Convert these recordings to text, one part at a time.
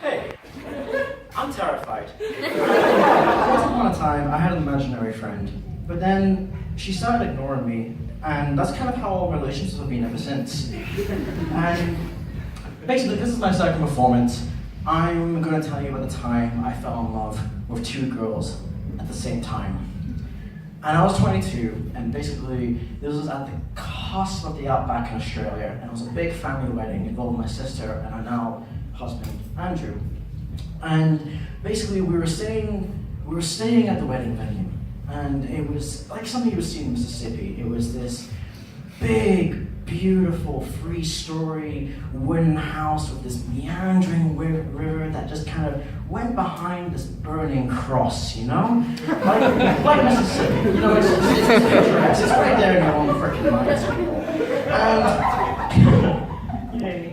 Hey, I'm terrified. Once upon a time, I had an imaginary friend, but then she started ignoring me, and that's kind of how all relationships have been ever since. And basically, this is my second performance. I'm going to tell you about the time I fell in love with two girls at the same time. And I was 22, and basically, this was at the cusp of the outback in Australia, and it was a big family wedding involving my sister and her now husband, Andrew. And basically, we were staying at the wedding venue, and it was like something you would see in Mississippi. It was this big, beautiful, three-story wooden house with this meandering river that just kind of went behind this burning cross, you know? Like Mississippi, you know, it's picturesque. It's right there in your own freaking minds, people. And, yay.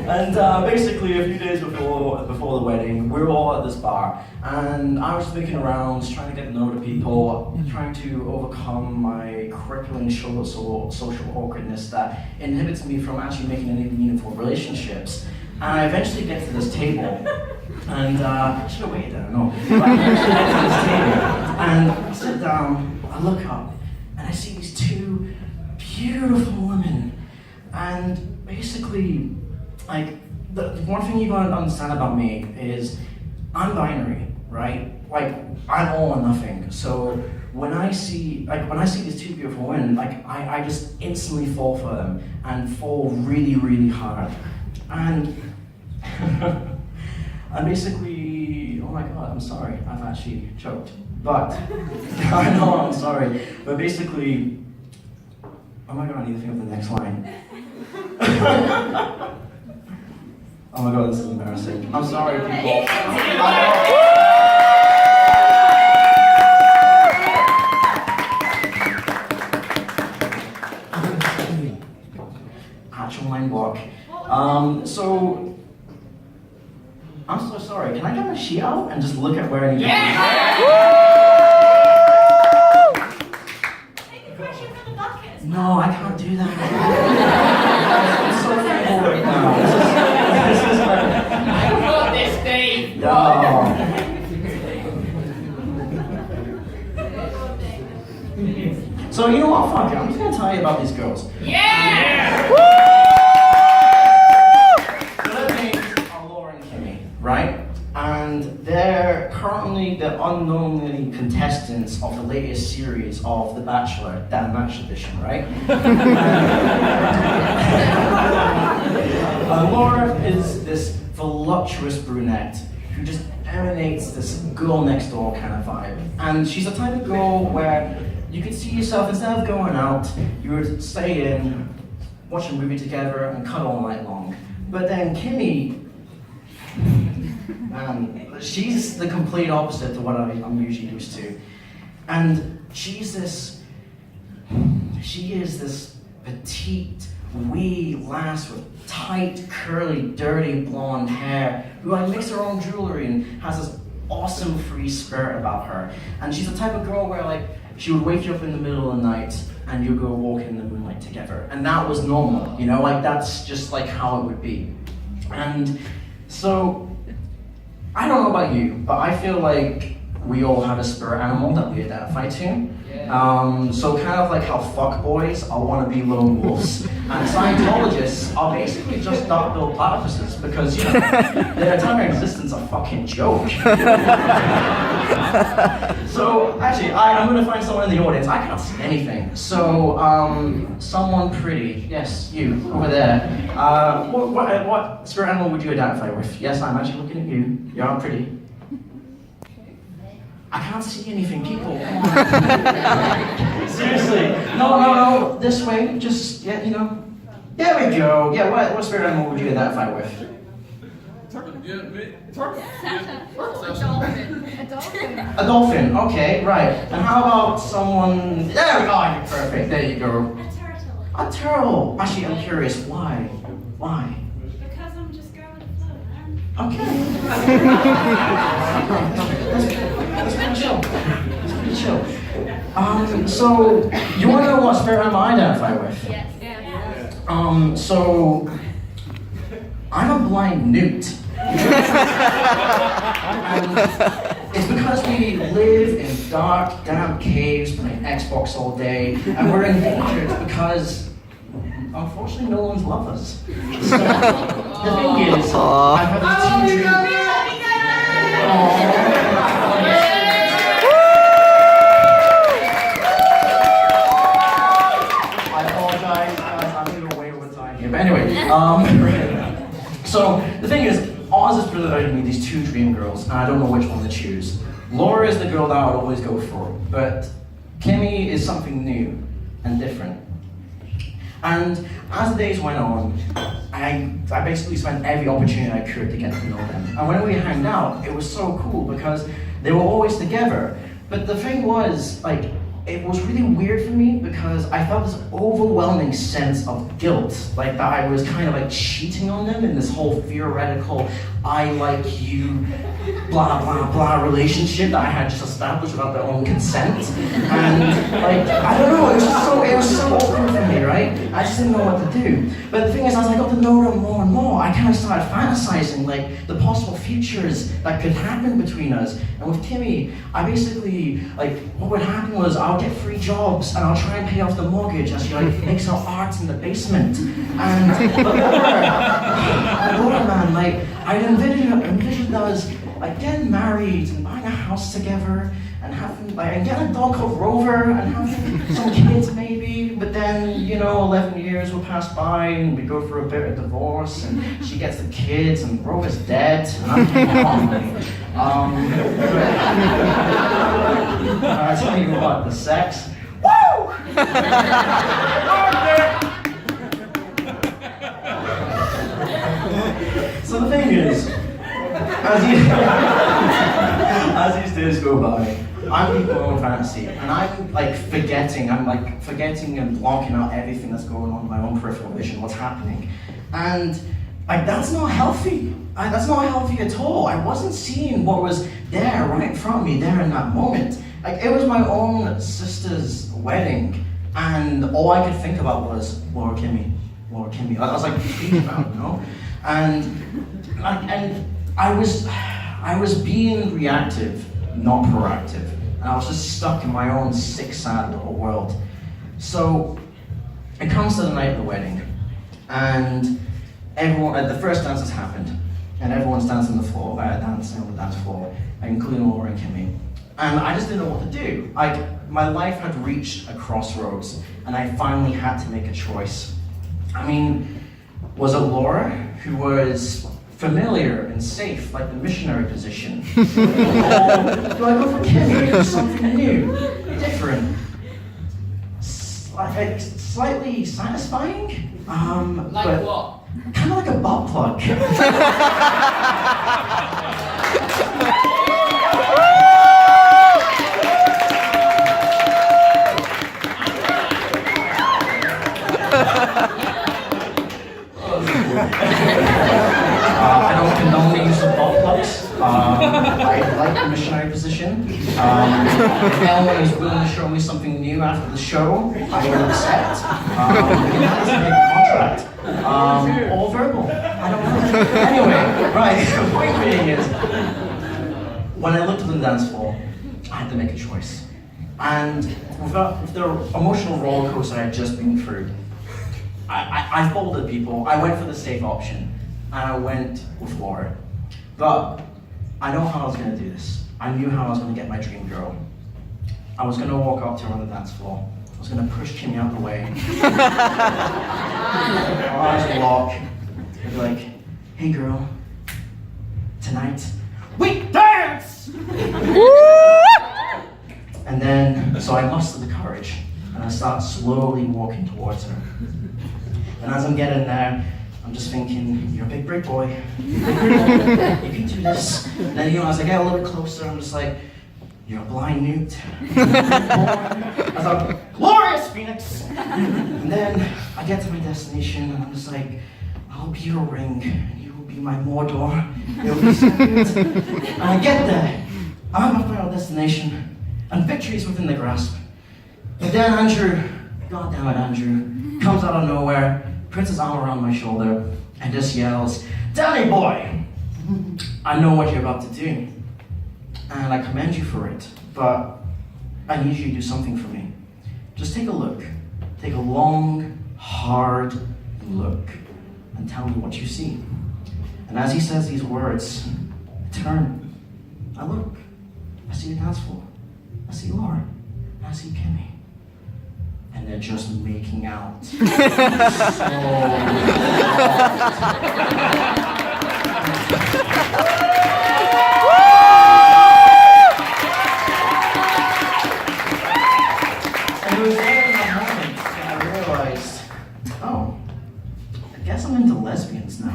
And basically, a few days before the wedding, we were all at this bar, and I was looking around, trying to get to know the people, trying to overcome my crippling social awkwardness that inhibits me from actually making any meaningful relationships. And I eventually get to this table, and I should have waited, I don't know. But I eventually get to this table, and I sit down, I look up, and I see these two beautiful women, and basically, like, the one thing you gotta understand about me is I'm right? Like, I'm all or nothing. So when I see these two beautiful women, like, I just instantly fall for them and fall really, really hard. And and basically, oh my god, I'm sorry, I've actually choked. But I know I'm sorry. But basically, oh my god, I need to think of the next line. Oh my god, this is embarrassing. I'm sorry, people. Actual line block. So, I'm so sorry. Can I get my sheet out and just look at where I need to Take the pressure from the bucket. No, I can't do that. I'm so thankful right now. I got this, Dave! No. So you know what? Fuck it. I'm just gonna tell you about these girls. Yeah! So their names are Laura and Kimmy, right? And they're currently the unknownly contestants of the latest series of The Bachelor, Dan Match Edition, right? Laura is this voluptuous brunette who just emanates this girl next door kind of vibe. And she's the type of girl where you could see yourself, instead of going out, you would stay in, watch a movie together, and cuddle all night long. But then Kimmy, she's the complete opposite to what I'm usually used to. And she is this petite, wee lass with tight, curly, dirty blonde hair, who makes her own jewelry and has this awesome free spirit about her. And she's the type of girl where, like, she would wake you up in the middle of the night and you'd go walk in the moonlight together. And that was normal, you know, like, that's just like how it would be. And so, I don't know about you, but I feel like we all have a spirit animal that we identify to. So kind of like how fuckboys all want to be lone wolves, and Scientologists are basically just duck-billed platypuses because, you know, their entire existence a fucking joke. So actually, I'm going to find someone in the audience. I can't see anything. So someone pretty. Yes, you over there. What spirit animal would you identify with? Yes, I'm actually looking at you. You're pretty. I can't see anything, people. Seriously. No, this way. Just, yeah, you know. There we go. Yeah, what spirit animal would you identify with? A dolphin, okay, right. And how about someone... There we go, you're perfect. There you go. A turtle. A turtle. Actually, I'm curious, why? Why? Because I'm just going with the flow, man. Okay. That's pretty chill. That's pretty chill. So, you want to know what spirit animal I identify with? Yes. Yeah. So I'm a blind newt. And it's because we live in dark, damp caves playing Xbox all day, and we're endangered because, unfortunately, no one's loved us. So, the thing is, I have this teen dream. I apologize, guys, I'm gonna go way over time here. But anyway, so the thing is, Oz has presented me these two dream girls, and I don't know which one to choose. Laura is the girl that I would always go for, but Kimmy is something new and different. And as the days went on, I basically spent every opportunity I could to get to know them. And when we hanged out, it was so cool because they were always together. But the thing was, like, it was really weird for me because I felt this overwhelming sense of guilt, like that I was kind of like cheating on them in this whole theoretical I like you, blah blah blah relationship that I had just established without their own consent. And like, I don't know, it was so awkward for me, right? I just didn't know what to do. But the thing is, as I got to know them more and more, I kind of started fantasizing like the possible futures that could happen between us. And with Kimmy, I basically, like, what would happen was I'll get free jobs and I'll try and pay off the mortgage as she like makes her art in the basement. And Laura, man, like, I envisioned us like getting married and buying a house together and having like and getting a dog called Rover and having some kids maybe. But then, you know, 11 years will pass by and we go for a bit of divorce and she gets the kids and Rover's dead and I'm hungry. I tell you what, the sex. Woo! So the thing is, as these days go by, I'm in my own fantasy, and I'm like forgetting and blocking out everything that's going on in my own peripheral vision, what's happening. And like, that's not healthy. That's not healthy at all. I wasn't seeing what was there right in front of me there in that moment. Like, it was my own sister's wedding, and all I could think about was Laura Kimmy. I was like thinking about, you know? And I was being reactive, not proactive. And I was just stuck in my own sick, sad little world. So it comes to the night of the wedding, and everyone, the first dance has happened, and everyone's dancing on the dance floor, including Laura and Kimmy. And I just didn't know what to do. Like, my life had reached a crossroads, and I finally had to make a choice. I mean, was it Laura, who was familiar and safe, like the missionary position? Or do I go for Kimmy, who's something new, different, like slightly satisfying? Like what? Kind of like a butt plug. I don't condone the use of butt plugs. I like the missionary position. If anyone is willing to show me something new after the show, I will accept. We can have a contract. Or verbal. I don't know. Anyway, right, the point being is, when I looked at the dance floor, I had to make a choice. And with the emotional roller coaster I had just been through, I folded people. I went for the safe option, and I went with Laura. But I know how I was going to do this. I knew how I was going to get my dream girl. I was going to walk up to her on the dance floor. I was going to push Kimmy out the way. Her eyes would lock. I'd be like, "Hey girl, tonight we dance!" And then, so I mustered the courage, and I start slowly walking towards her. And as I'm getting there, I'm just thinking, "You're a big brick boy. You can do this." And then, you know, as I get a little bit closer, I'm just like, "You're a blind newt." I thought, "Glorious, Phoenix!" And then I get to my destination, and I'm just like, "I'll be your ring, and you will be my Mordor. It'll be so good." And I get there, I'm at my final destination, and victory is within the grasp. But then Andrew, goddamn it, Andrew, comes out of nowhere puts his arm around my shoulder, and just yells, "Danny boy, I know what you're about to do, and I commend you for it, but I need you to do something for me. Just take a look. Take a long, hard look, and tell me what you see." And as he says these words, I turn, I look, I see the dance floor, I see Laura, and I see Kimmy. And they're just making out. So and it was there in that moment that I realized, oh, I guess I'm into lesbians now.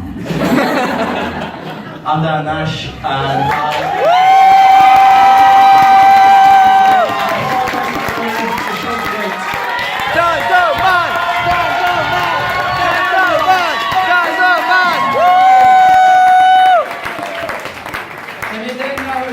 I'm Dan Nash, and